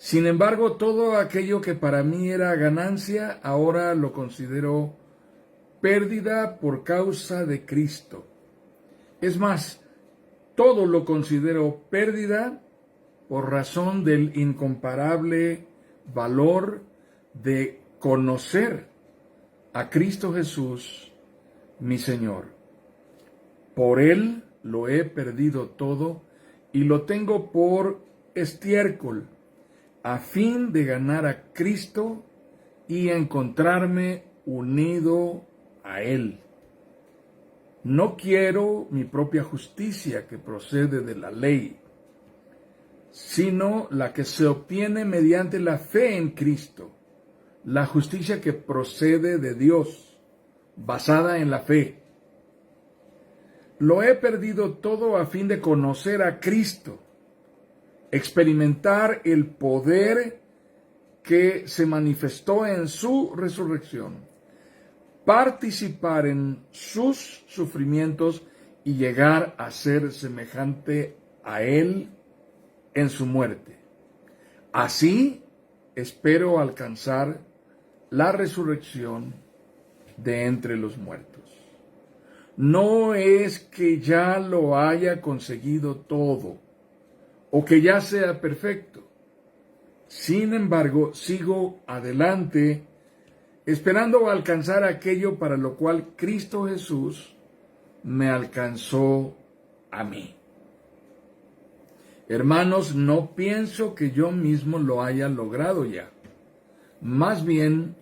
Sin embargo, todo aquello que para mí era ganancia, ahora lo considero pérdida por causa de Cristo. Es más, todo lo considero pérdida por razón del incomparable valor de conocer a Cristo Jesús, mi Señor. Por Él lo he perdido todo y lo tengo por estiércol, a fin de ganar a Cristo y encontrarme unido a Él. No quiero mi propia justicia que procede de la ley, sino la que se obtiene mediante la fe en Cristo, la justicia que procede de Dios, basada en la fe. Lo he perdido todo a fin de conocer a Cristo, experimentar el poder que se manifestó en su resurrección, participar en sus sufrimientos y llegar a ser semejante a Él en su muerte. Así espero alcanzar la resurrección de entre los muertos. No es que ya lo haya conseguido todo o que ya sea perfecto. Sin embargo, sigo adelante esperando alcanzar aquello para lo cual Cristo Jesús me alcanzó a mí. Hermanos, no pienso que yo mismo lo haya logrado ya. Más bien,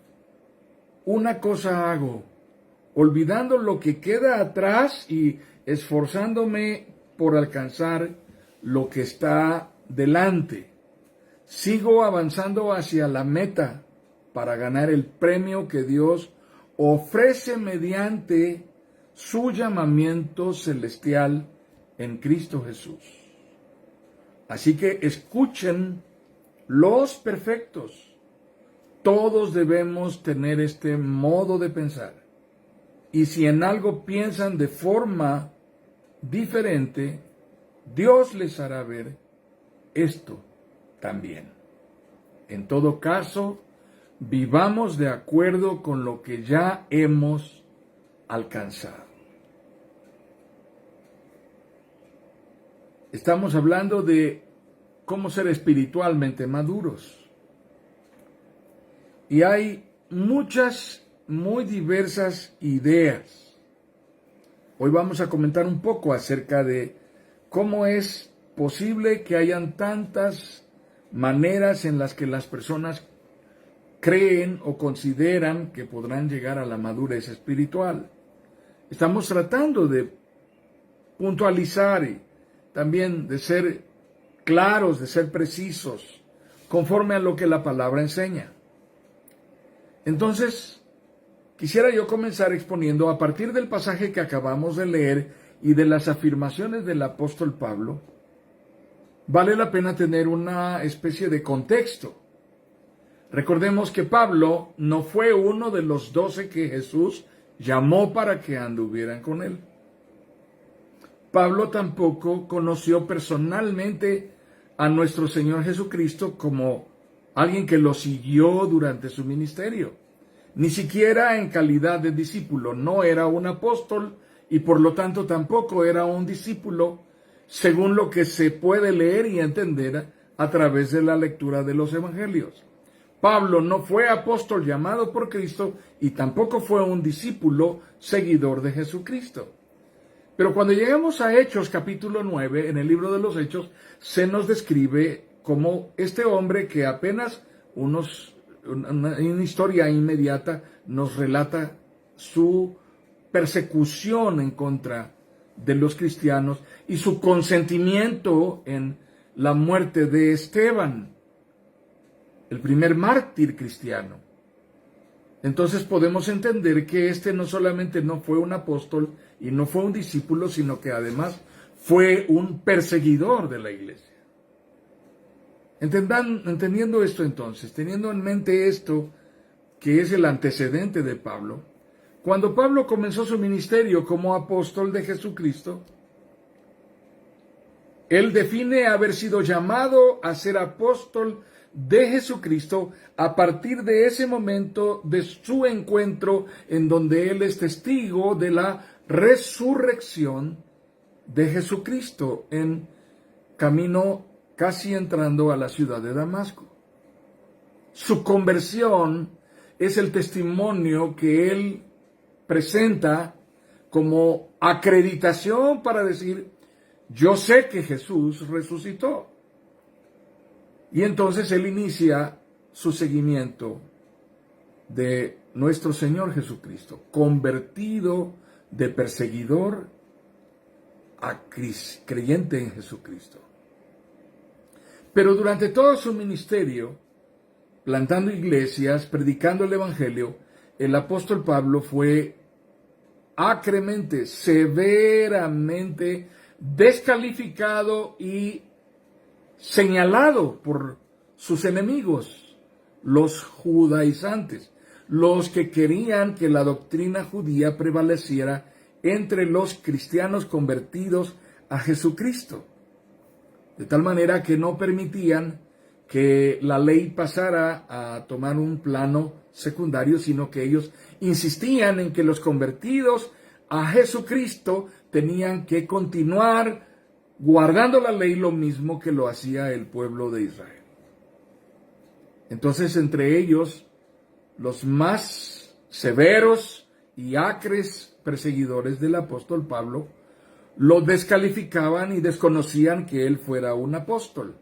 una cosa hago, olvidando lo que queda atrás y esforzándome por alcanzar lo que está delante. Sigo avanzando hacia la meta para ganar el premio que Dios ofrece mediante su llamamiento celestial en Cristo Jesús. Así que escuchen los perfectos. Todos debemos tener este modo de pensar. Y si en algo piensan de forma diferente, Dios les hará ver esto también. En todo caso, vivamos de acuerdo con lo que ya hemos alcanzado. Estamos hablando de cómo ser espiritualmente maduros. Y hay muchas, muy diversas ideas. Hoy vamos a comentar un poco acerca de cómo es posible que hayan tantas maneras en las que las personas creen o consideran que podrán llegar a la madurez espiritual. Estamos tratando de puntualizar y también de ser claros, de ser precisos, conforme a lo que la palabra enseña. Entonces, quisiera yo comenzar exponiendo a partir del pasaje que acabamos de leer y de las afirmaciones del apóstol Pablo. Vale la pena tener una especie de contexto. Recordemos que Pablo no fue uno de los 12 que Jesús llamó para que anduvieran con él. Pablo tampoco conoció personalmente a nuestro Señor Jesucristo como alguien que lo siguió durante su ministerio. Ni siquiera en calidad de discípulo. No era un apóstol y por lo tanto tampoco era un discípulo, según lo que se puede leer y entender a través de la lectura de los evangelios. Pablo no fue apóstol llamado por Cristo y tampoco fue un discípulo seguidor de Jesucristo. Pero cuando llegamos a Hechos capítulo 9, en el libro de los Hechos, se nos describe como este hombre que apenas una historia inmediata nos relata su persecución en contra de los cristianos y su consentimiento en la muerte de Esteban, el primer mártir cristiano. Entonces podemos entender que este no solamente no fue un apóstol y no fue un discípulo, sino que además fue un perseguidor de la iglesia. Entendiendo esto entonces, teniendo en mente esto, que es el antecedente de Pablo, cuando Pablo comenzó su ministerio como apóstol de Jesucristo, él define haber sido llamado a ser apóstol de Jesucristo a partir de ese momento de su encuentro en donde Él es testigo de la resurrección de Jesucristo en camino casi entrando a la ciudad de Damasco. Su conversión es el testimonio que Él presenta como acreditación para decir, yo sé que Jesús resucitó. Y entonces Él inicia su seguimiento de nuestro Señor Jesucristo, convertido de perseguidor a creyente en Jesucristo. Pero durante todo su ministerio, plantando iglesias, predicando el Evangelio, el apóstol Pablo fue acremente, severamente descalificado y señalado por sus enemigos, los judaizantes, los que querían que la doctrina judía prevaleciera entre los cristianos convertidos a Jesucristo, de tal manera que no permitían que la ley pasara a tomar un plano secundario, sino que ellos insistían en que los convertidos a Jesucristo tenían que continuar guardando la ley lo mismo que lo hacía el pueblo de Israel. Entonces, entre ellos, los más severos y acres perseguidores del apóstol Pablo lo descalificaban y desconocían que él fuera un apóstol.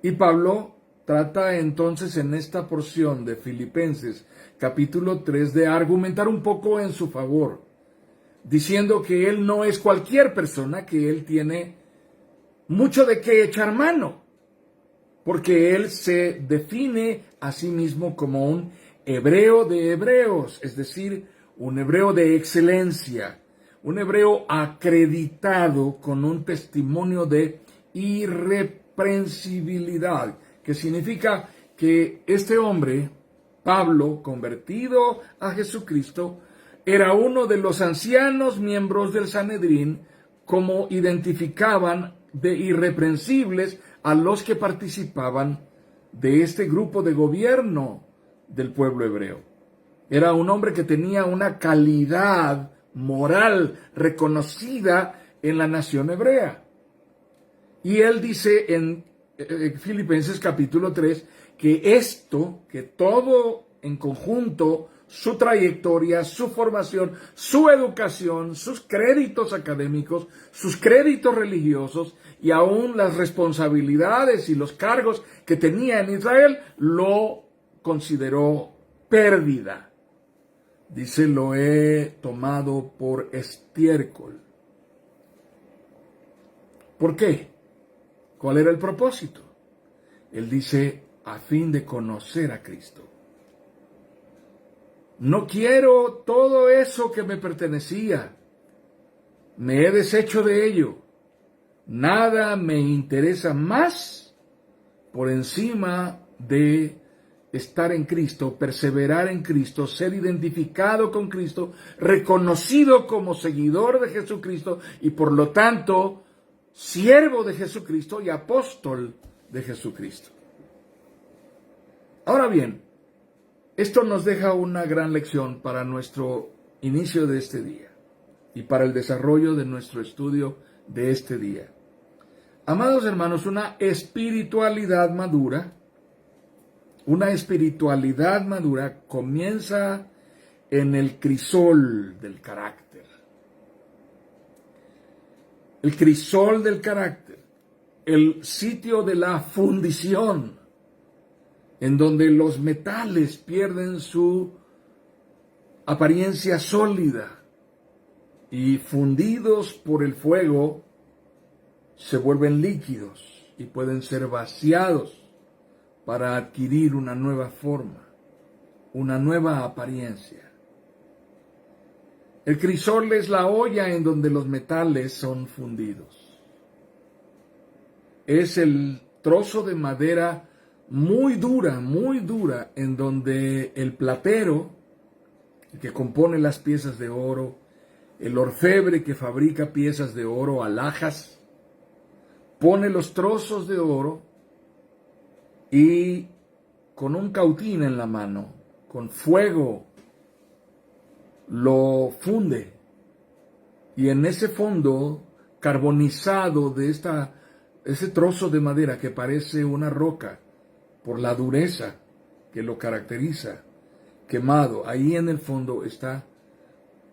Y Pablo trata entonces en esta porción de Filipenses capítulo 3 de argumentar un poco en su favor, diciendo que él no es cualquier persona, que él tiene mucho de qué echar mano, porque él se define a sí mismo como un hebreo de hebreos, es decir, un hebreo de excelencia, un hebreo acreditado con un testimonio de irreprensibilidad, que significa que este hombre, Pablo, convertido a Jesucristo, era uno de los ancianos miembros del Sanedrín, como identificaban de irreprensibles a los que participaban de este grupo de gobierno del pueblo hebreo. Era un hombre que tenía una calidad moral reconocida en la nación hebrea. Y él dice en Filipenses capítulo 3 que todo en conjunto, su trayectoria, su formación, su educación, sus créditos académicos, sus créditos religiosos y aún las responsabilidades y los cargos que tenía en Israel, lo consideró pérdida. Dice, lo he tomado por estiércol. ¿Por qué? ¿Cuál era el propósito? Él dice, a fin de conocer a Cristo. No quiero todo eso que me pertenecía. Me he deshecho de ello. Nada me interesa más por encima de estar en Cristo, perseverar en Cristo, ser identificado con Cristo, reconocido como seguidor de Jesucristo y por lo tanto siervo de Jesucristo y apóstol de Jesucristo. Ahora bien, esto nos deja una gran lección para nuestro inicio de este día y para el desarrollo de nuestro estudio de este día. Amados hermanos, una espiritualidad madura comienza en el crisol del carácter. El crisol del carácter, el sitio de la fundición, en donde los metales pierden su apariencia sólida y fundidos por el fuego se vuelven líquidos y pueden ser vaciados para adquirir una nueva forma, una nueva apariencia. El crisol es la olla en donde los metales son fundidos. Es el trozo de madera muy dura, en donde el platero, el que compone las piezas de oro, el orfebre que fabrica piezas de oro, alhajas, pone los trozos de oro y con un cautín en la mano, con fuego, lo funde. Y en ese fondo carbonizado de ese trozo de madera que parece una roca por la dureza que lo caracteriza, quemado, ahí en el fondo está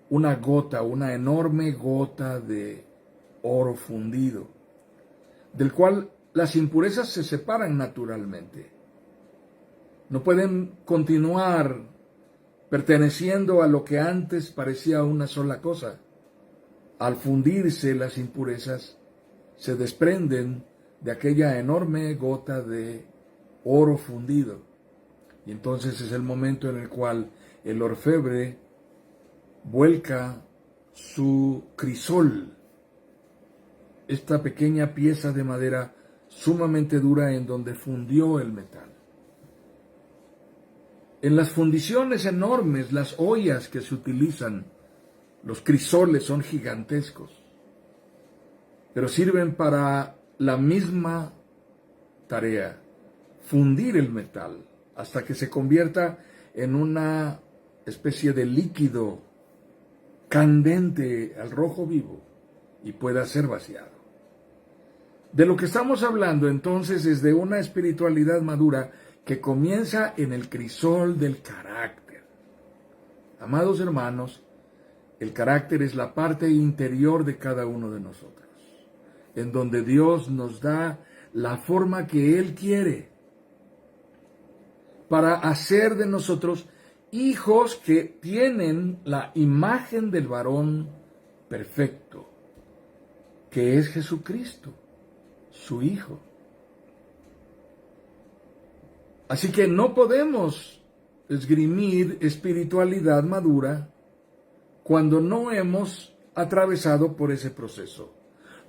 una gota, una enorme gota de oro fundido, del cual las impurezas se separan naturalmente. No pueden continuar perteneciendo a lo que antes parecía una sola cosa. Al fundirse las impurezas, se desprenden de aquella enorme gota de oro fundido. Y entonces es el momento en el cual el orfebre vuelca su crisol, esta pequeña pieza de madera sumamente dura en donde fundió el metal. En las fundiciones enormes, las ollas que se utilizan, los crisoles son gigantescos, pero sirven para la misma tarea, fundir el metal hasta que se convierta en una especie de líquido candente al rojo vivo y pueda ser vaciado. De lo que estamos hablando entonces es de una espiritualidad madura que comienza en el crisol del carácter. Amados hermanos, el carácter es la parte interior de cada uno de nosotros, en donde Dios nos da la forma que Él quiere para hacer de nosotros hijos que tienen la imagen del varón perfecto, que es Jesucristo, su Hijo. Así que no podemos esgrimir espiritualidad madura cuando no hemos atravesado por ese proceso,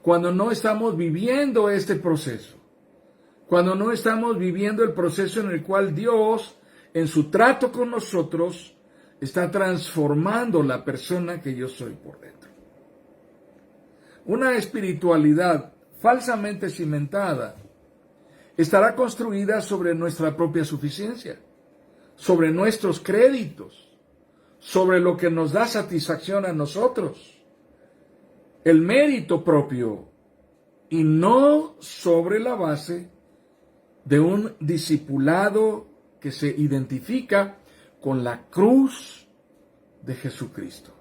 cuando no estamos viviendo este proceso, cuando no estamos viviendo el proceso en el cual Dios, en su trato con nosotros, está transformando la persona que yo soy por dentro. Una espiritualidad falsamente cimentada estará construida sobre nuestra propia suficiencia, sobre nuestros créditos, sobre lo que nos da satisfacción a nosotros, el mérito propio, y no sobre la base de un discipulado que se identifica con la cruz de Jesucristo.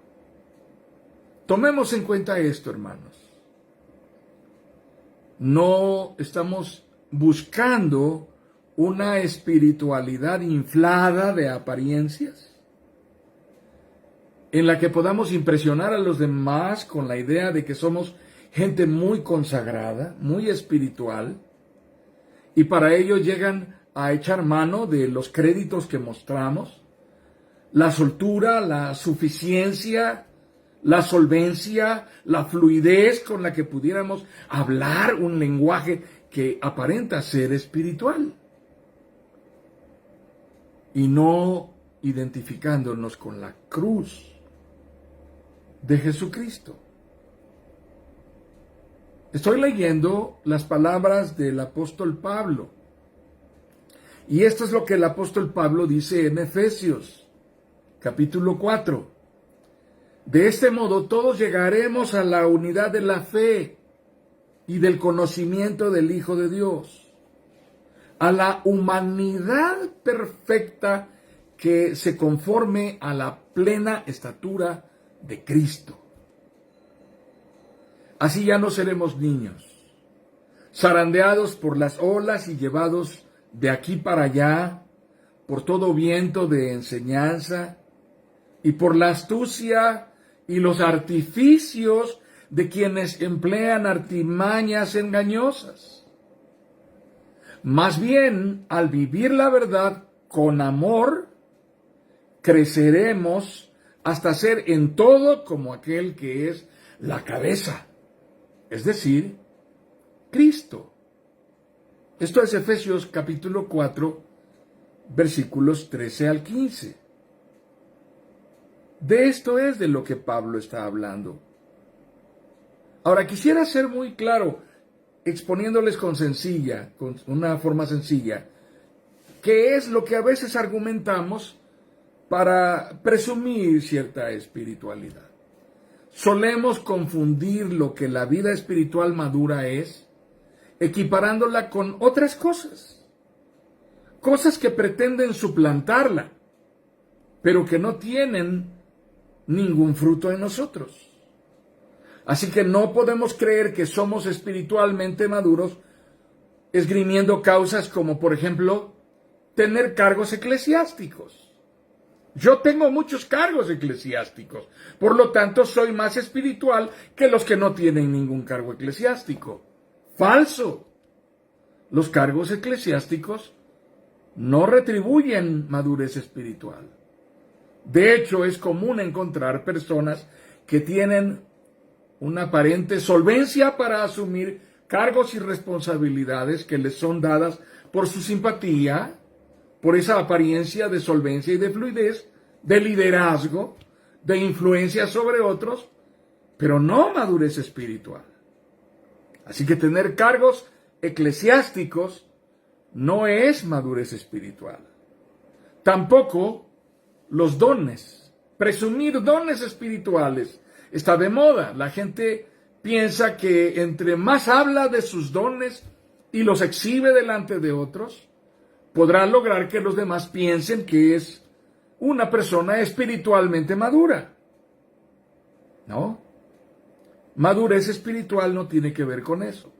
Tomemos en cuenta esto, hermanos. No estamos buscando una espiritualidad inflada de apariencias, en la que podamos impresionar a los demás con la idea de que somos gente muy consagrada, muy espiritual, y para ello llegan a echar mano de los créditos que mostramos, la soltura, la suficiencia, la solvencia, la fluidez con la que pudiéramos hablar un lenguaje que aparenta ser espiritual, y no identificándonos con la cruz de Jesucristo. Estoy leyendo las palabras del apóstol Pablo, y esto es lo que el apóstol Pablo dice en Efesios, capítulo 4. De este modo todos llegaremos a la unidad de la fe y del conocimiento del Hijo de Dios, a la humanidad perfecta que se conforme a la plena estatura de Cristo. Así ya no seremos niños, zarandeados por las olas y llevados de aquí para allá por todo viento de enseñanza y por la astucia y los artificios de quienes emplean artimañas engañosas. Más bien, al vivir la verdad con amor, creceremos hasta ser en todo como aquel que es la cabeza, es decir, Cristo. Esto es Efesios capítulo 4, versículos 13 al 15. De esto es de lo que Pablo está hablando. Ahora, quisiera ser muy claro, exponiéndoles con una forma sencilla, que es lo que a veces argumentamos para presumir cierta espiritualidad. Solemos confundir lo que la vida espiritual madura es, equiparándola con otras cosas que pretenden suplantarla, pero que no tienen ningún fruto en nosotros. Así que no podemos creer que somos espiritualmente maduros esgrimiendo causas como, por ejemplo, tener cargos eclesiásticos. Yo tengo muchos cargos eclesiásticos, por lo tanto soy más espiritual que los que no tienen ningún cargo eclesiástico. Falso. Los cargos eclesiásticos no retribuyen madurez espiritual. De hecho, es común encontrar personas que tienen una aparente solvencia para asumir cargos y responsabilidades que les son dadas por su simpatía, por esa apariencia de solvencia y de fluidez, de liderazgo, de influencia sobre otros, pero no madurez espiritual. Así que tener cargos eclesiásticos no es madurez espiritual. Tampoco los dones. Presumir dones espirituales está de moda. La gente piensa que entre más habla de sus dones y los exhibe delante de otros, podrá lograr que los demás piensen que es una persona espiritualmente madura. ¿No? Madurez espiritual no tiene que ver con eso.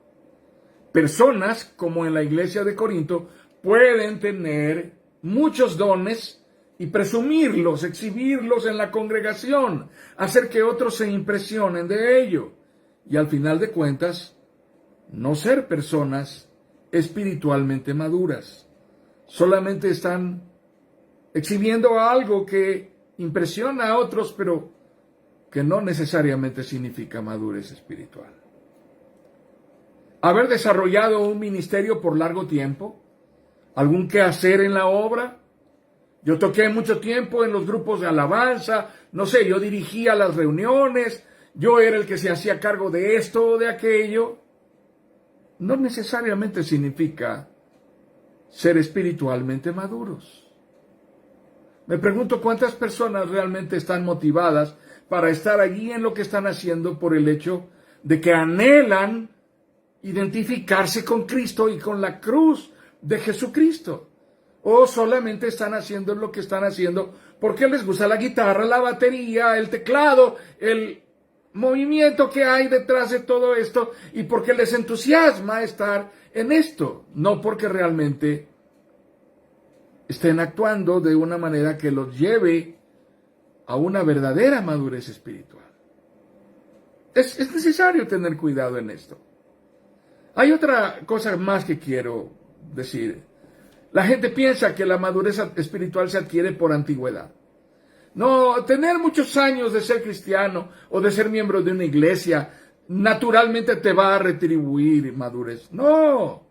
Personas, como en la iglesia de Corinto, pueden tener muchos dones y presumirlos, exhibirlos en la congregación, hacer que otros se impresionen de ello y al final de cuentas no ser personas espiritualmente maduras. Solamente están exhibiendo algo que impresiona a otros, pero que no necesariamente significa madurez espiritual. Haber desarrollado un ministerio por largo tiempo, algún quehacer en la obra. Yo toqué mucho tiempo en los grupos de alabanza, no sé, yo dirigía las reuniones, yo era el que se hacía cargo de esto o de aquello. No necesariamente significa ser espiritualmente maduros. Me pregunto cuántas personas realmente están motivadas para estar allí en lo que están haciendo por el hecho de que anhelan identificarse con Cristo y con la cruz de Jesucristo. O solamente están haciendo lo que están haciendo porque les gusta la guitarra, la batería, el teclado, el movimiento que hay detrás de todo esto y porque les entusiasma estar en esto, no porque realmente estén actuando de una manera que los lleve a una verdadera madurez espiritual. Es necesario tener cuidado en esto. Hay otra cosa más que quiero decir. La gente piensa que la madurez espiritual se adquiere por antigüedad. No, tener muchos años de ser cristiano o de ser miembro de una iglesia naturalmente te va a retribuir madurez. No,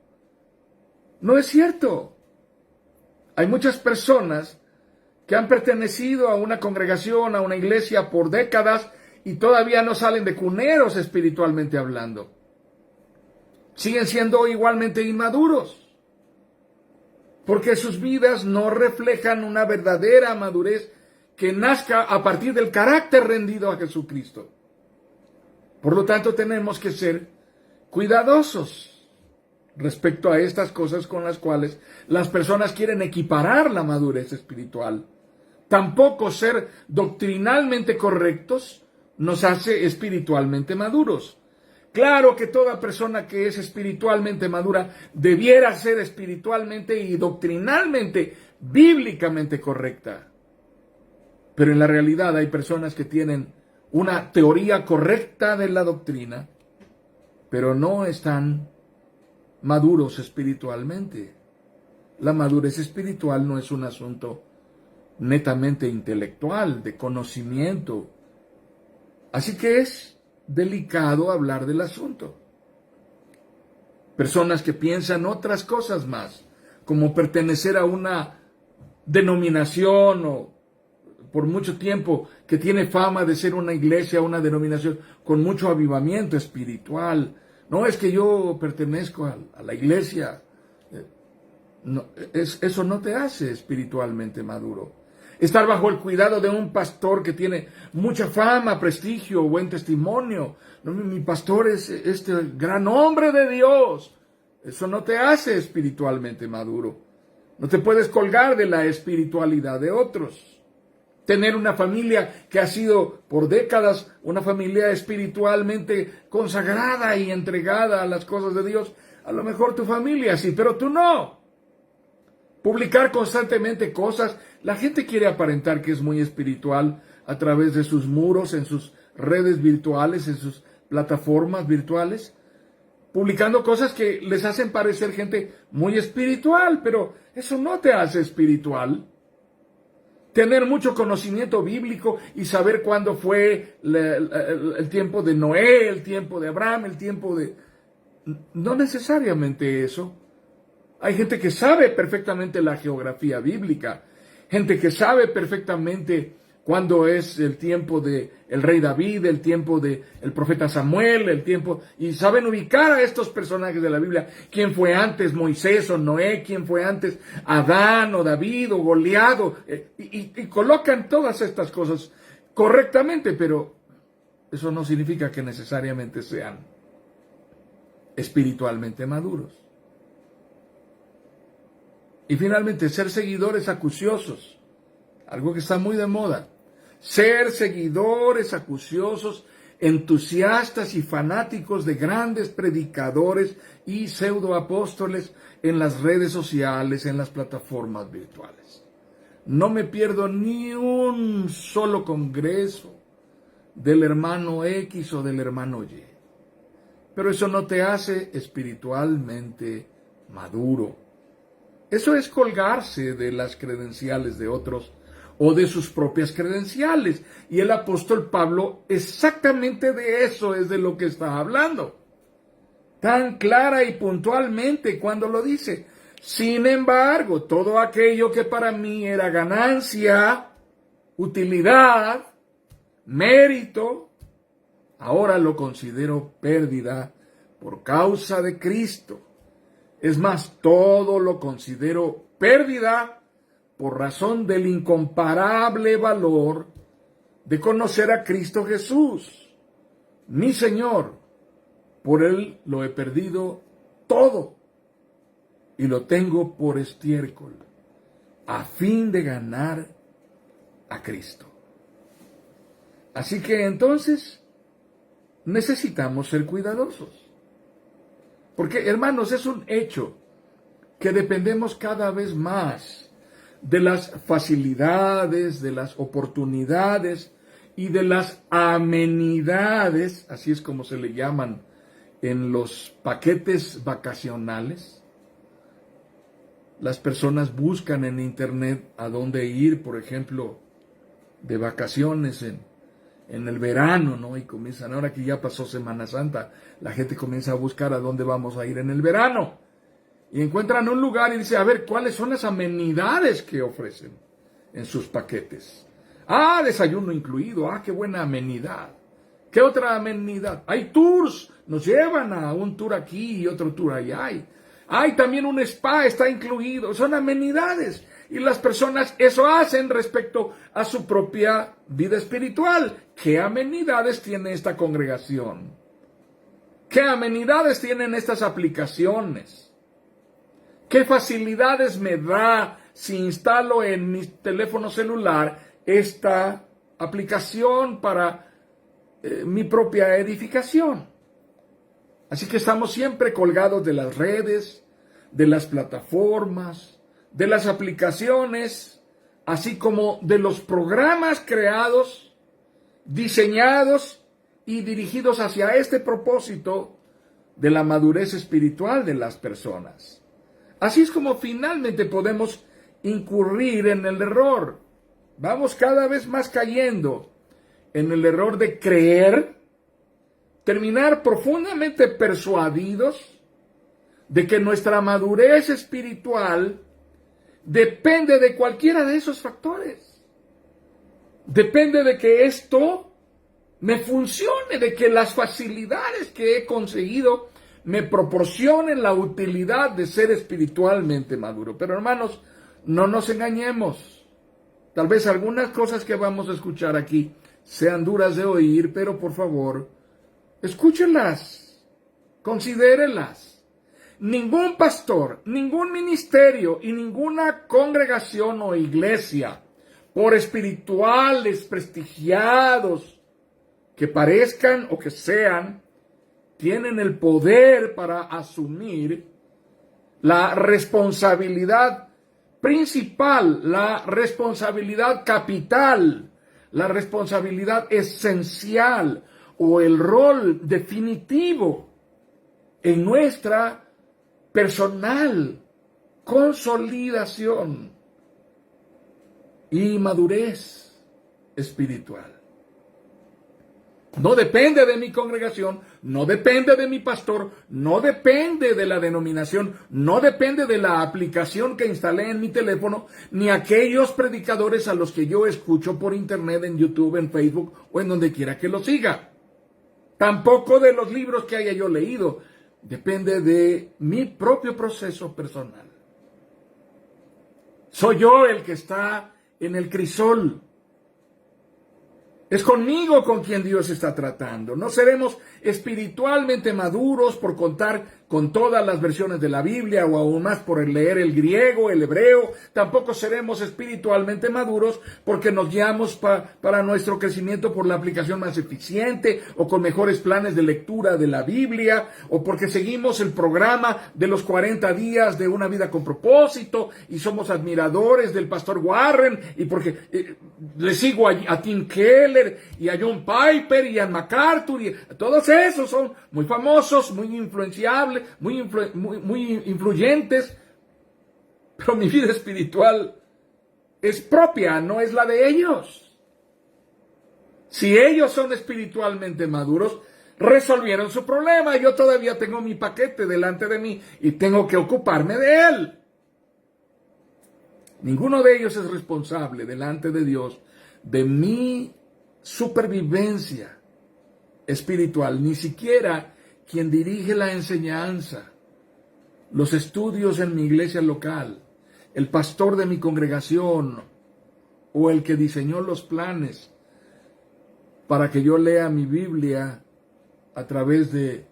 no es cierto. Hay muchas personas que han pertenecido a una congregación, a una iglesia por décadas y todavía no salen de cuneros espiritualmente hablando. Siguen siendo igualmente inmaduros, porque sus vidas no reflejan una verdadera madurez que nazca a partir del carácter rendido a Jesucristo. Por lo tanto, tenemos que ser cuidadosos respecto a estas cosas con las cuales las personas quieren equiparar la madurez espiritual. Tampoco ser doctrinalmente correctos nos hace espiritualmente maduros. Claro que toda persona que es espiritualmente madura debiera ser espiritualmente y doctrinalmente, bíblicamente correcta. Pero en la realidad hay personas que tienen una teoría correcta de la doctrina, pero no están maduros espiritualmente. La madurez espiritual no es un asunto netamente intelectual, de conocimiento. Así que es delicado hablar del asunto. Personas que piensan otras cosas más, como pertenecer a una denominación o por mucho tiempo que tiene fama de ser una iglesia, una denominación con mucho avivamiento espiritual. No es que yo pertenezco a la iglesia. No, eso no te hace espiritualmente maduro. Estar bajo el cuidado de un pastor que tiene mucha fama, prestigio, buen testimonio. No, mi pastor es este gran hombre de Dios. Eso no te hace espiritualmente maduro. No te puedes colgar de la espiritualidad de otros. Tener una familia que ha sido por décadas una familia espiritualmente consagrada y entregada a las cosas de Dios. A lo mejor tu familia sí, pero tú no. Publicar constantemente cosas. La gente quiere aparentar que es muy espiritual a través de sus muros, en sus redes virtuales, en sus plataformas virtuales, publicando cosas que les hacen parecer gente muy espiritual, pero eso no te hace espiritual. Tener mucho conocimiento bíblico y saber cuándo fue el tiempo de Noé, el tiempo de Abraham, el tiempo de... No necesariamente eso. Hay gente que sabe perfectamente la geografía bíblica, gente que sabe perfectamente cuándo es el tiempo de el rey David, el tiempo de el profeta Samuel, el tiempo, y saben ubicar a estos personajes de la Biblia, quién fue antes Moisés o Noé, quién fue antes Adán o David o Goliat, y colocan todas estas cosas correctamente, pero eso no significa que necesariamente sean espiritualmente maduros. Y finalmente, ser seguidores acuciosos, algo que está muy de moda. Ser seguidores acuciosos, entusiastas y fanáticos de grandes predicadores y pseudoapóstoles en las redes sociales, en las plataformas virtuales. No me pierdo ni un solo congreso del hermano X o del hermano Y. Pero eso no te hace espiritualmente maduro. Eso es colgarse de las credenciales de otros o de sus propias credenciales. Y el apóstol Pablo exactamente de eso es de lo que está hablando. Tan clara y puntualmente cuando lo dice. Sin embargo, todo aquello que para mí era ganancia, utilidad, mérito, ahora lo considero pérdida por causa de Cristo. Es más, todo lo considero pérdida por razón del incomparable valor de conocer a Cristo Jesús, mi Señor. Por Él lo he perdido todo y lo tengo por estiércol, a fin de ganar a Cristo. Así que entonces necesitamos ser cuidadosos. Porque, hermanos, es un hecho que dependemos cada vez más de las facilidades, de las oportunidades y de las amenidades, así es como se le llaman en los paquetes vacacionales. Las personas buscan en internet a dónde ir, por ejemplo, de vacaciones en el verano, ¿no? Y comienzan, ahora que ya pasó Semana Santa, la gente comienza a buscar a dónde vamos a ir en el verano. Y encuentran un lugar y dice, a ver, ¿cuáles son las amenidades que ofrecen en sus paquetes? Ah, desayuno incluido, qué buena amenidad. ¿Qué otra amenidad? Hay tours, nos llevan a un tour aquí y otro tour allá. Hay también un spa, está incluido, son amenidades. Y las personas eso hacen respecto a su propia vida espiritual. ¿Qué amenidades tiene esta congregación? ¿Qué amenidades tienen estas aplicaciones? ¿Qué facilidades me da si instalo en mi teléfono celular esta aplicación para mi propia edificación? Así que estamos siempre colgados de las redes, de las plataformas, de las aplicaciones, así como de los programas creados, diseñados y dirigidos hacia este propósito de la madurez espiritual de las personas. Así es como finalmente podemos incurrir en el error. Vamos cada vez más cayendo en el error de creer, terminar profundamente persuadidos de que nuestra madurez espiritual depende de cualquiera de esos factores. Depende de que esto me funcione, de que las facilidades que he conseguido me proporcionen la utilidad de ser espiritualmente maduro. Pero hermanos, no nos engañemos. Tal vez algunas cosas que vamos a escuchar aquí sean duras de oír, pero por favor, escúchenlas, considérenlas. Ningún pastor, ningún ministerio y ninguna congregación o iglesia, por espirituales, prestigiados que parezcan o que sean, tienen el poder para asumir la responsabilidad principal, la responsabilidad capital, la responsabilidad esencial o el rol definitivo en nuestra personal consolidación y madurez espiritual. No depende de mi congregación, no depende de mi pastor, no depende de la denominación, no depende de la aplicación que instalé en mi teléfono, ni aquellos predicadores a los que yo escucho por internet, en YouTube, en Facebook o en donde quiera que lo siga. Tampoco de los libros que haya yo leído. Depende de mi propio proceso personal. Soy yo el que está en el crisol. Es conmigo con quien Dios está tratando. No seremos espiritualmente maduros por contar con todas las versiones de la Biblia o aún más por leer el griego, el hebreo. Tampoco seremos espiritualmente maduros porque nos guiamos para nuestro crecimiento por la aplicación más eficiente o con mejores planes de lectura de la Biblia o porque seguimos el programa de los 40 días de una vida con propósito y somos admiradores del pastor Warren y porque le sigo a Tim Keller y a John Piper y a MacArthur y todos esos son muy famosos, muy influenciables, muy influyentes, pero mi vida espiritual es propia, no es la de ellos. Si ellos son espiritualmente maduros, resolvieron su problema. Yo todavía tengo mi paquete delante de mí y tengo que ocuparme de él. Ninguno de ellos es responsable delante de Dios de mi supervivencia espiritual, ni siquiera quien dirige la enseñanza, los estudios en mi iglesia local, el pastor de mi congregación o el que diseñó los planes para que yo lea mi Biblia a través de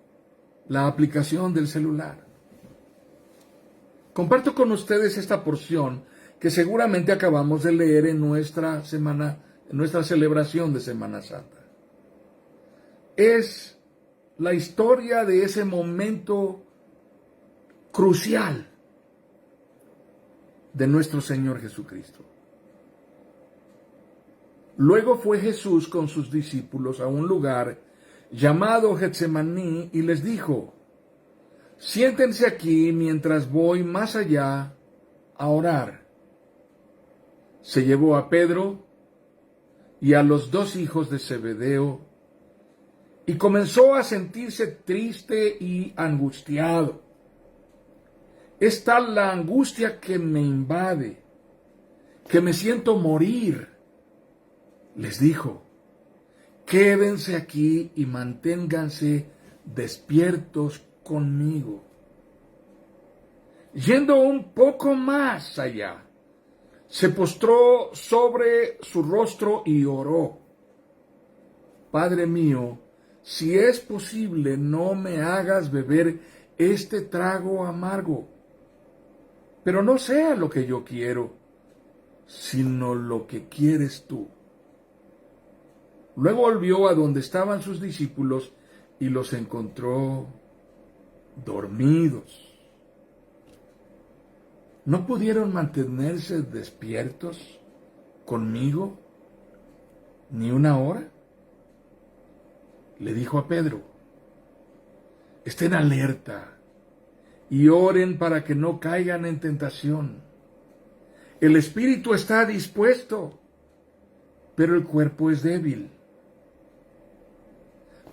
la aplicación del celular. Comparto con ustedes esta porción que seguramente acabamos de leer en nuestra celebración de Semana Santa. Es la historia de ese momento crucial de nuestro Señor Jesucristo. Luego fue Jesús con sus discípulos a un lugar llamado Getsemaní y les dijo: siéntense aquí mientras voy más allá a orar. Se llevó a Pedro y a los dos hijos de Zebedeo y comenzó a sentirse triste y angustiado. Es tal la angustia que me invade, que me siento morir. Les dijo: quédense aquí y manténganse despiertos conmigo. Yendo un poco más allá, se postró sobre su rostro y oró: Padre mío, si es posible, no me hagas beber este trago amargo, pero no sea lo que yo quiero, sino lo que quieres tú. Luego volvió a donde estaban sus discípulos y los encontró dormidos. ¿No pudieron mantenerse despiertos conmigo ni una hora? Le dijo a Pedro: estén alerta y oren para que no caigan en tentación. El espíritu está dispuesto, pero el cuerpo es débil.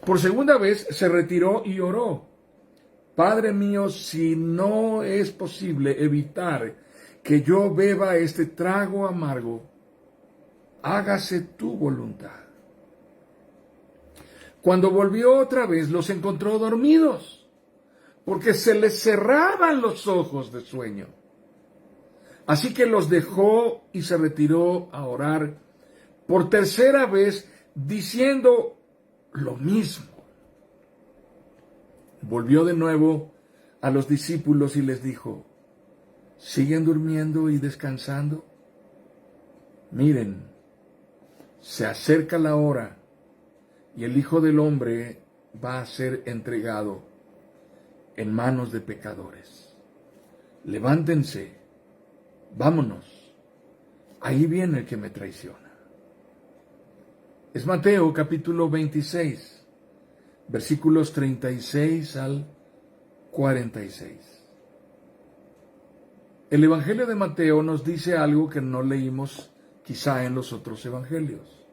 Por segunda vez se retiró y oró: Padre mío, si no es posible evitar que yo beba este trago amargo, hágase tu voluntad. Cuando volvió otra vez, los encontró dormidos, porque se les cerraban los ojos de sueño. Así que los dejó y se retiró a orar por tercera vez, diciendo lo mismo. Volvió de nuevo a los discípulos y les dijo: ¿siguen durmiendo y descansando? Miren, se acerca la hora y el Hijo del Hombre va a ser entregado en manos de pecadores. Levántense, vámonos, ahí viene el que me traiciona. Es Mateo capítulo 26, versículos 36 al 46. El Evangelio de Mateo nos dice algo que no leímos quizá en los otros evangelios.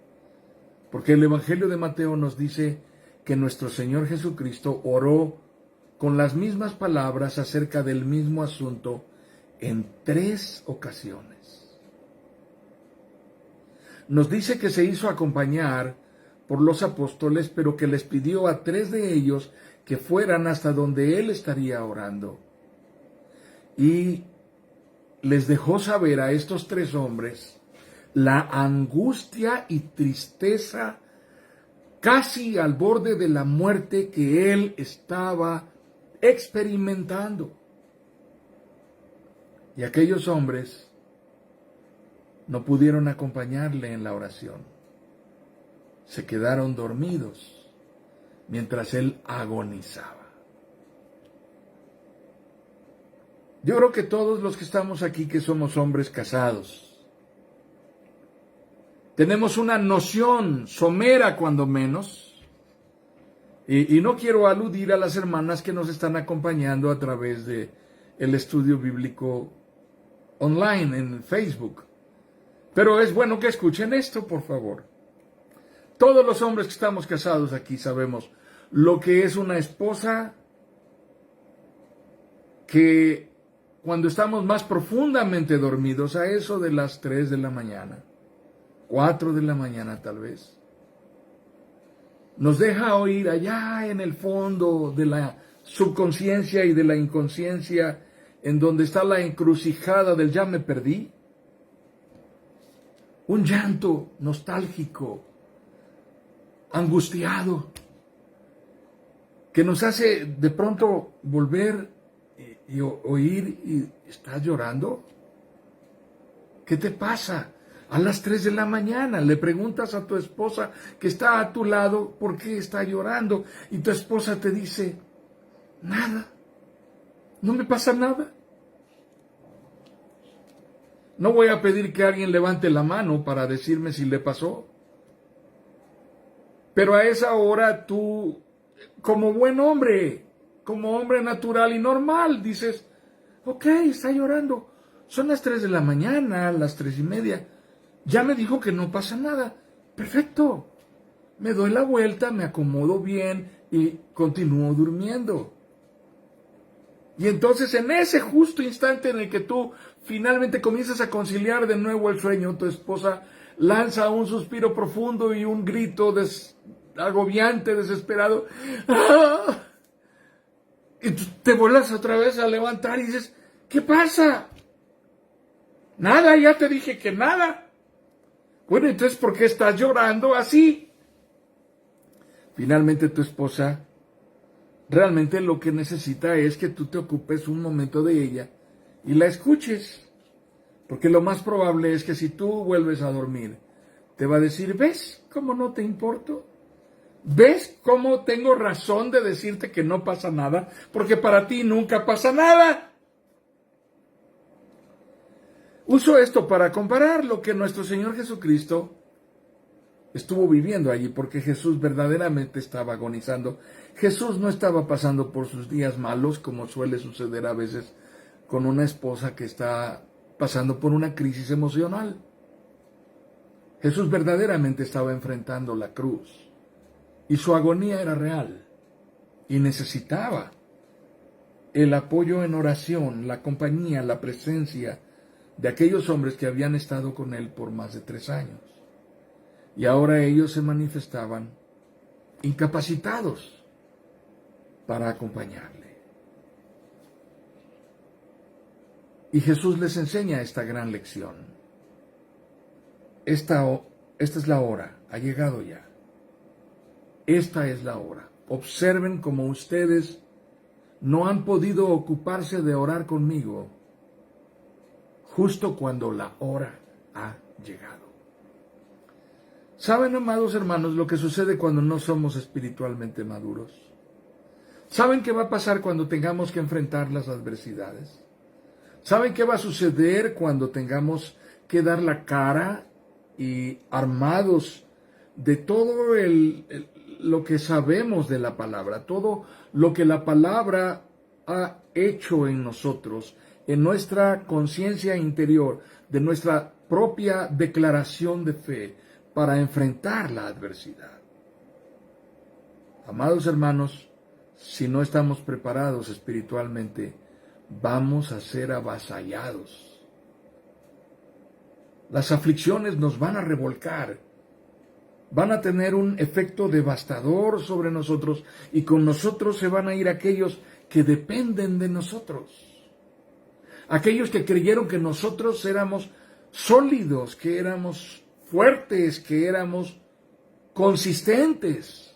Porque el Evangelio de Mateo nos dice que nuestro Señor Jesucristo oró con las mismas palabras acerca del mismo asunto en 3 ocasiones. Nos dice que se hizo acompañar por los apóstoles, pero que les pidió a 3 de ellos que fueran hasta donde Él estaría orando. Y les dejó saber a estos 3 hombres la angustia y tristeza casi al borde de la muerte que él estaba experimentando. Y aquellos hombres no pudieron acompañarle en la oración. Se quedaron dormidos mientras él agonizaba. Yo creo que todos los que estamos aquí, que somos hombres casados, tenemos una noción somera, cuando menos, y no quiero aludir a las hermanas que nos están acompañando a través de el estudio bíblico online en Facebook, pero es bueno que escuchen esto, por favor. Todos los hombres que estamos casados aquí sabemos lo que es una esposa que cuando estamos más profundamente dormidos, a eso de las 3 de la mañana, 4 de la mañana tal vez, nos deja oír allá en el fondo de la subconsciencia y de la inconsciencia, en donde está la encrucijada del ya me perdí, un llanto nostálgico, angustiado, que nos hace de pronto volver y oír: ¿y estás llorando? ¿Qué te pasa? A las 3 de la mañana le preguntas a tu esposa que está a tu lado por qué está llorando, y tu esposa te dice: nada, no me pasa nada. No voy a pedir que alguien levante la mano para decirme si le pasó, pero a esa hora tú, como buen hombre, como hombre natural y normal, dices: ok, está llorando, son las 3 de la mañana, las 3:30, ya me dijo que no pasa nada, perfecto, me doy la vuelta, me acomodo bien y continúo durmiendo. Y entonces, en ese justo instante en el que tú finalmente comienzas a conciliar de nuevo el sueño, tu esposa lanza un suspiro profundo y un grito agobiante, desesperado. ¡Ah! Y tú te vuelves otra vez a levantar y dices: ¿qué pasa? Nada, ya te dije que nada. Bueno, entonces, ¿por qué estás llorando así? Finalmente tu esposa realmente lo que necesita es que tú te ocupes un momento de ella y la escuches. Porque lo más probable es que si tú vuelves a dormir, te va a decir: ¿ves cómo no te importo? ¿Ves cómo tengo razón de decirte que no pasa nada? Porque para ti nunca pasa nada. Uso esto para comparar lo que nuestro Señor Jesucristo estuvo viviendo allí, porque Jesús verdaderamente estaba agonizando. Jesús no estaba pasando por sus días malos, como suele suceder a veces con una esposa que está pasando por una crisis emocional. Jesús verdaderamente estaba enfrentando la cruz y su agonía era real y necesitaba el apoyo en oración, la compañía, la presencia de aquellos hombres que habían estado con él por más de 3 años. Y ahora ellos se manifestaban incapacitados para acompañarle. Y Jesús les enseña esta gran lección. Esta es la hora, ha llegado ya. Esta es la hora. Observen cómo ustedes no han podido ocuparse de orar conmigo justo cuando la hora ha llegado. ¿Saben, amados hermanos, lo que sucede cuando no somos espiritualmente maduros? ¿Saben qué va a pasar cuando tengamos que enfrentar las adversidades? ¿Saben qué va a suceder cuando tengamos que dar la cara y armados de todo lo que sabemos de la palabra, todo lo que la palabra ha hecho en nosotros, en nuestra conciencia interior, de nuestra propia declaración de fe para enfrentar la adversidad? Amados hermanos, si no estamos preparados espiritualmente, vamos a ser avasallados. Las aflicciones nos van a revolcar, van a tener un efecto devastador sobre nosotros y con nosotros se van a ir aquellos que dependen de nosotros. Aquellos que creyeron que nosotros éramos sólidos, que éramos fuertes, que éramos consistentes,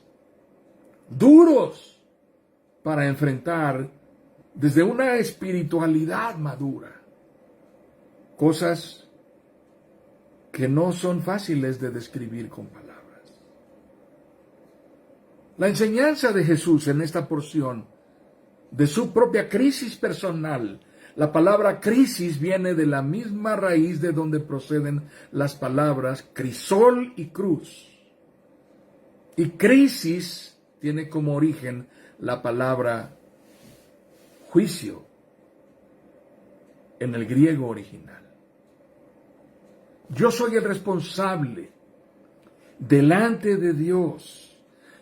duros para enfrentar desde una espiritualidad madura cosas que no son fáciles de describir con palabras. La enseñanza de Jesús en esta porción de su propia crisis personal, la palabra crisis viene de la misma raíz de donde proceden las palabras crisol y cruz. Y crisis tiene como origen la palabra juicio en el griego original. Yo soy el responsable delante de Dios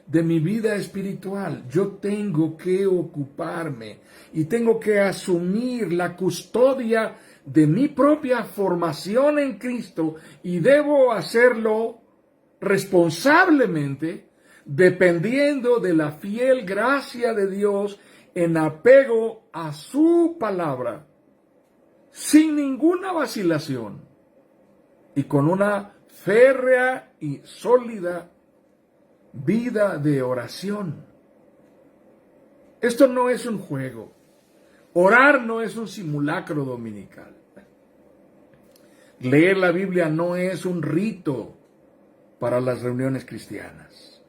de mi vida espiritual. Yo tengo que ocuparme y tengo que asumir la custodia de mi propia formación en Cristo y debo hacerlo responsablemente, dependiendo de la fiel gracia de Dios en apego a su palabra, sin ninguna vacilación y con una férrea y sólida vida de oración. Esto no es un juego. Orar no es un simulacro dominical. Leer la Biblia no es un rito para las reuniones cristianas.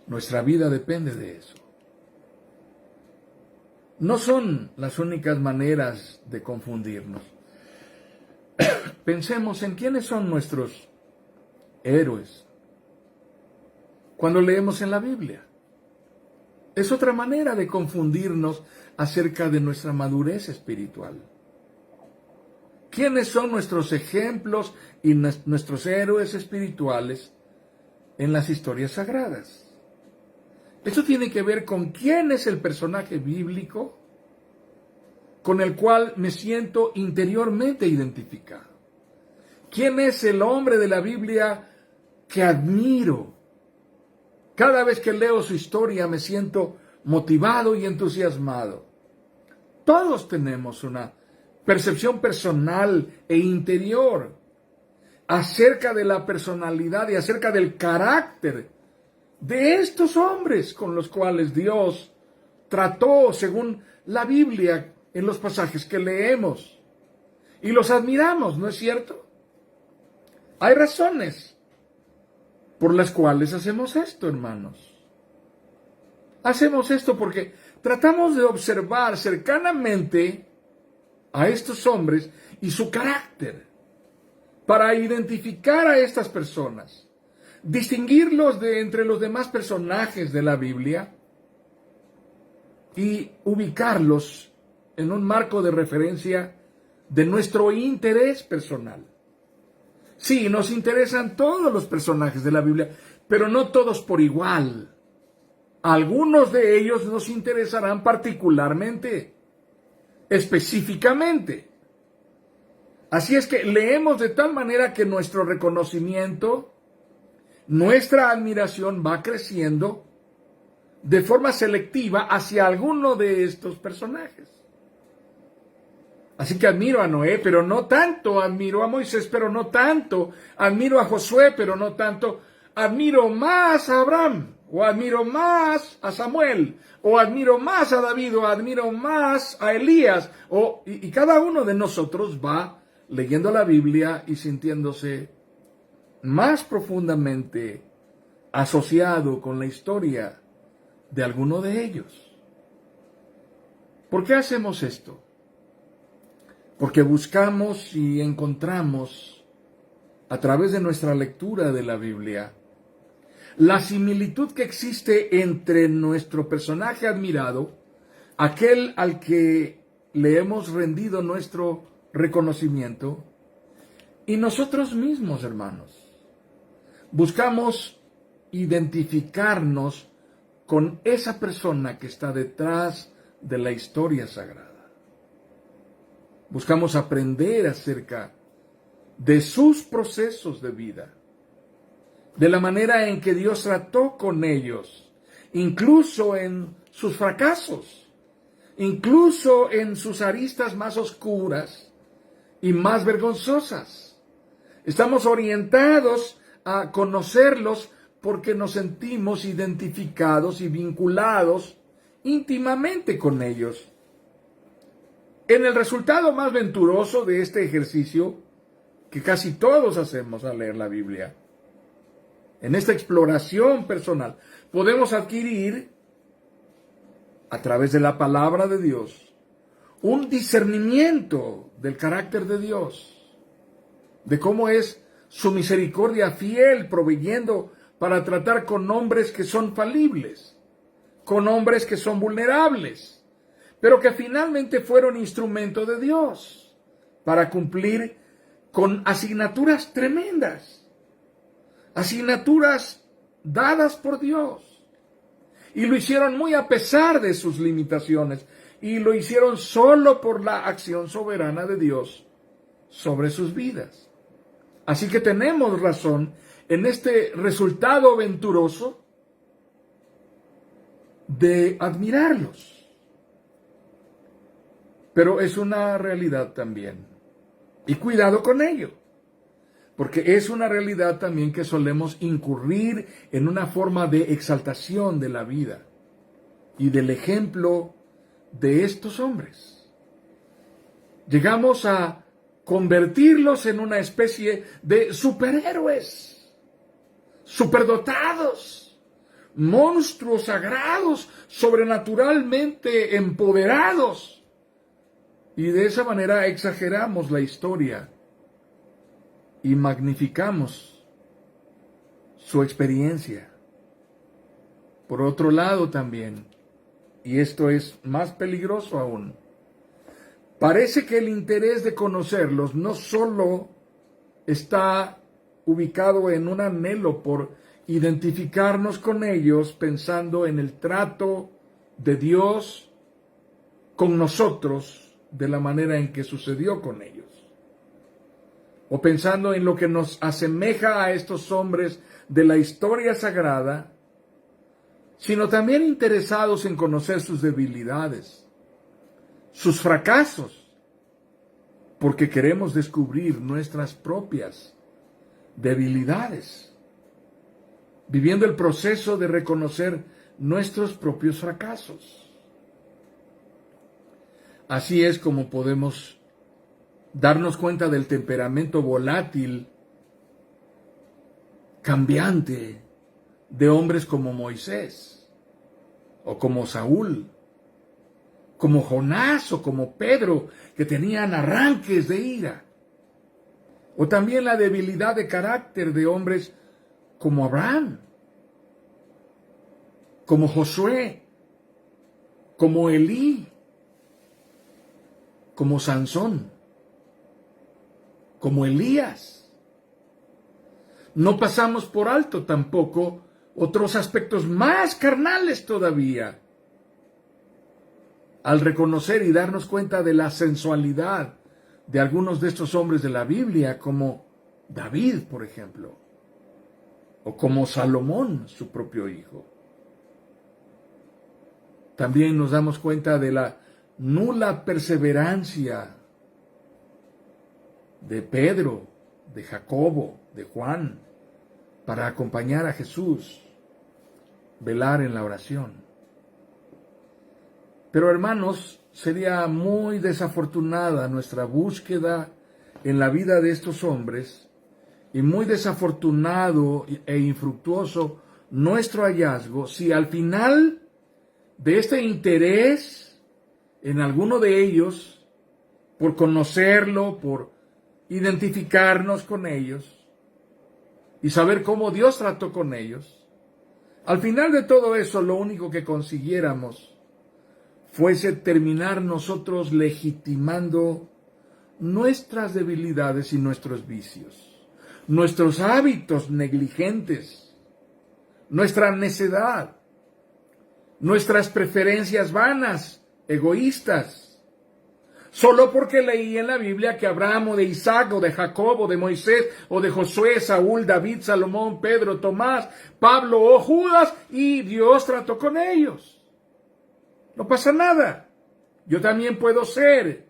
Nuestra vida depende de eso. No son las únicas maneras de confundirnos. Pensemos en quiénes son nuestros héroes cuando leemos en la Biblia. Es otra manera de confundirnos acerca de nuestra madurez espiritual. ¿Quiénes son nuestros ejemplos y nuestros héroes espirituales en las historias sagradas? Esto tiene que ver con quién es el personaje bíblico con el cual me siento interiormente identificado. ¿Quién es el hombre de la Biblia que admiro? Cada vez que leo su historia me siento motivado y entusiasmado. Todos tenemos una percepción personal e interior acerca de la personalidad y acerca del carácter de estos hombres con los cuales Dios trató según la Biblia en los pasajes que leemos. Y los admiramos, ¿no es cierto? Hay razones por las cuales hacemos esto, hermanos. Hacemos esto porque tratamos de observar cercanamente a estos hombres y su carácter para identificar a estas personas, distinguirlos de entre los demás personajes de la Biblia y ubicarlos en un marco de referencia de nuestro interés personal. Sí, nos interesan todos los personajes de la Biblia, pero no todos por igual. Algunos de ellos nos interesarán particularmente, específicamente. Así es que leemos de tal manera que nuestro reconocimiento, nuestra admiración va creciendo de forma selectiva hacia alguno de estos personajes. Así que admiro a Noé, pero no tanto. Admiro a Moisés, pero no tanto. Admiro a Josué, pero no tanto. Admiro más a Abraham, o admiro más a Samuel, o admiro más a David, o admiro más a Elías. Y cada uno de nosotros va leyendo la Biblia y sintiéndose más profundamente asociado con la historia de alguno de ellos. ¿Por qué hacemos esto? Porque buscamos y encontramos a través de nuestra lectura de la Biblia la similitud que existe entre nuestro personaje admirado, aquel al que le hemos rendido nuestro reconocimiento, y nosotros mismos, hermanos. Buscamos identificarnos con esa persona que está detrás de la historia sagrada. Buscamos aprender acerca de sus procesos de vida, de la manera en que Dios trató con ellos, incluso en sus fracasos, incluso en sus aristas más oscuras y más vergonzosas. Estamos orientados a conocerlos porque nos sentimos identificados y vinculados íntimamente con ellos. En el resultado más venturoso de este ejercicio, que casi todos hacemos al leer la Biblia, en esta exploración personal, podemos adquirir, a través de la palabra de Dios, un discernimiento del carácter de Dios, de cómo es su misericordia fiel, proveyendo para tratar con hombres que son falibles, con hombres que son vulnerables, pero que finalmente fueron instrumento de Dios para cumplir con asignaturas tremendas, asignaturas dadas por Dios. Y lo hicieron muy a pesar de sus limitaciones, y lo hicieron solo por la acción soberana de Dios sobre sus vidas. Así que tenemos razón en este resultado venturoso de admirarlos. Pero es una realidad también. Y cuidado con ello. Porque es una realidad también que solemos incurrir en una forma de exaltación de la vida y del ejemplo de estos hombres. Llegamos a convertirlos en una especie de superhéroes, superdotados, monstruos sagrados, sobrenaturalmente empoderados. Y de esa manera exageramos la historia y magnificamos su experiencia. Por otro lado también, y esto es más peligroso aún, parece que el interés de conocerlos no solo está ubicado en un anhelo por identificarnos con ellos pensando en el trato de Dios con nosotros, de la manera en que sucedió con ellos, o pensando en lo que nos asemeja a estos hombres de la historia sagrada, sino también interesados en conocer sus debilidades, sus fracasos, porque queremos descubrir nuestras propias debilidades, viviendo el proceso de reconocer nuestros propios fracasos. Así es como podemos darnos cuenta del temperamento volátil, cambiante, de hombres como Moisés, o como Saúl, como Jonás o como Pedro, que tenían arranques de ira. O también la debilidad de carácter de hombres como Abraham, como Josué, como Elí, como Sansón, como Elías. No pasamos por alto tampoco otros aspectos más carnales todavía, al reconocer y darnos cuenta de la sensualidad de algunos de estos hombres de la Biblia, como David, por ejemplo, o como Salomón, su propio hijo. También nos damos cuenta de la nula perseverancia de Pedro, de Jacobo, de Juan, para acompañar a Jesús, velar en la oración. Pero hermanos, sería muy desafortunada nuestra búsqueda en la vida de estos hombres y muy desafortunado e infructuoso nuestro hallazgo si al final de este interés en alguno de ellos, por conocerlo, por identificarnos con ellos y saber cómo Dios trató con ellos, al final de todo eso lo único que consiguiéramos fuese terminar nosotros legitimando nuestras debilidades y nuestros vicios, nuestros hábitos negligentes, nuestra necedad, nuestras preferencias vanas, egoístas, solo porque leí en la Biblia que Abraham o de Isaac o de Jacob o de Moisés o de Josué, Saúl, David, Salomón, Pedro, Tomás, Pablo o Judas y Dios trató con ellos. No pasa nada. Yo también puedo ser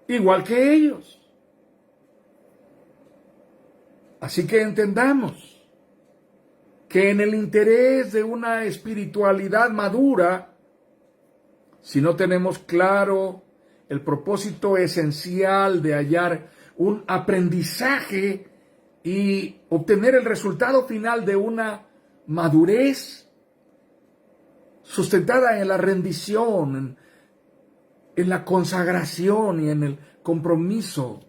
igual que ellos. Así que entendamos que en el interés de una espiritualidad madura, si no tenemos claro el propósito esencial de hallar un aprendizaje y obtener el resultado final de una madurez sustentada en la rendición, en la consagración y en el compromiso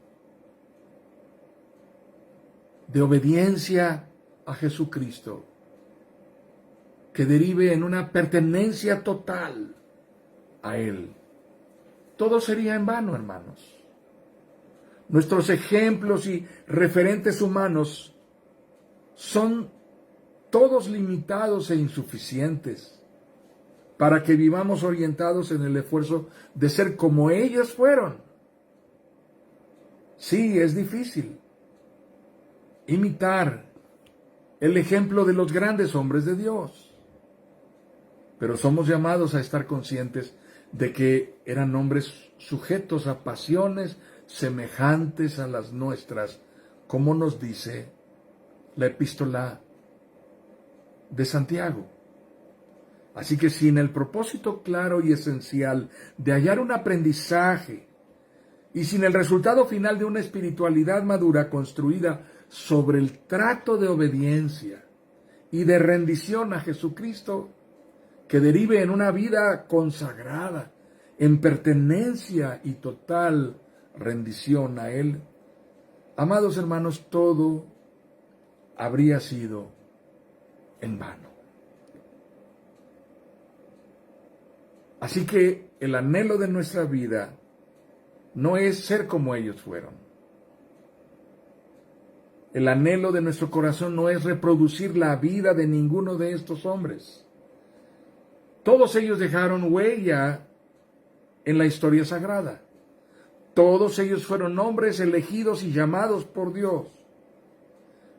de obediencia a Jesucristo, que derive en una pertenencia total a Él. Todo sería en vano, hermanos. Nuestros ejemplos y referentes humanos son todos limitados e insuficientes para que vivamos orientados en el esfuerzo de ser como ellos fueron. Sí, es difícil imitar el ejemplo de los grandes hombres de Dios, pero somos llamados a estar conscientes de que eran hombres sujetos a pasiones semejantes a las nuestras, como nos dice la epístola de Santiago. Así que sin el propósito claro y esencial de hallar un aprendizaje y sin el resultado final de una espiritualidad madura construida sobre el trato de obediencia y de rendición a Jesucristo, que derive en una vida consagrada, en pertenencia y total rendición a Él, amados hermanos, todo habría sido en vano. Así que el anhelo de nuestra vida no es ser como ellos fueron. El anhelo de nuestro corazón no es reproducir la vida de ninguno de estos hombres. Todos ellos dejaron huella en la historia sagrada. Todos ellos fueron hombres elegidos y llamados por Dios.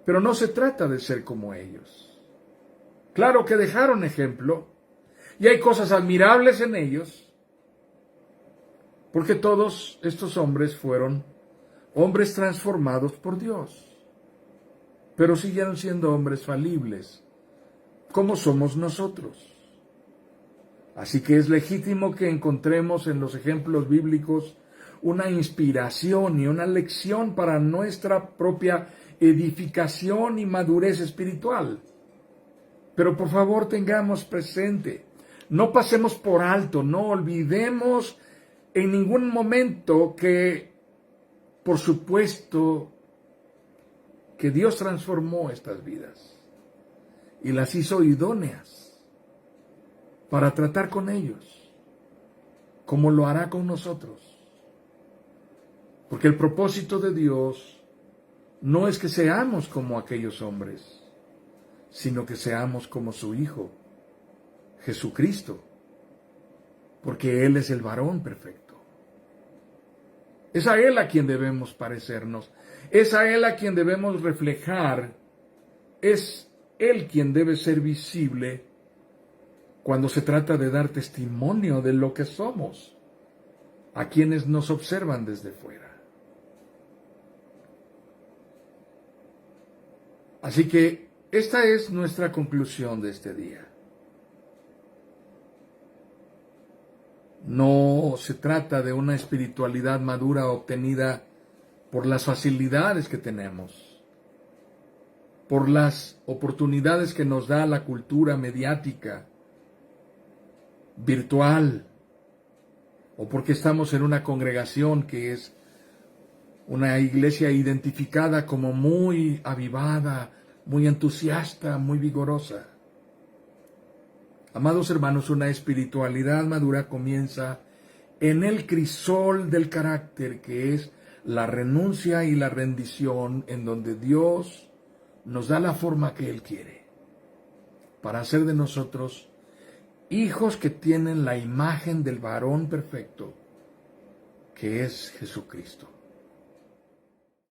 Pero no se trata de ser como ellos. Claro que dejaron ejemplo, y hay cosas admirables en ellos, porque todos estos hombres fueron hombres transformados por Dios, pero siguieron siendo hombres falibles, como somos nosotros. Así que es legítimo que encontremos en los ejemplos bíblicos una inspiración y una lección para nuestra propia edificación y madurez espiritual. Pero por favor tengamos presente, no pasemos por alto, no olvidemos en ningún momento que, por supuesto, que Dios transformó estas vidas y las hizo idóneas para tratar con ellos, como lo hará con nosotros. Porque el propósito de Dios no es que seamos como aquellos hombres, sino que seamos como su Hijo, Jesucristo, porque Él es el varón perfecto. Es a Él a quien debemos parecernos, es a Él a quien debemos reflejar, es Él quien debe ser visible cuando se trata de dar testimonio de lo que somos a quienes nos observan desde fuera. Así que esta es nuestra conclusión de este día. No se trata de una espiritualidad madura obtenida por las facilidades que tenemos, por las oportunidades que nos da la cultura mediática, virtual, o porque estamos en una congregación que es una iglesia identificada como muy avivada, muy entusiasta, muy vigorosa. Amados hermanos, una espiritualidad madura comienza en el crisol del carácter, que es la renuncia y la rendición, en donde Dios nos da la forma que Él quiere, para hacer de nosotros hijos que tienen la imagen del varón perfecto, que es Jesucristo.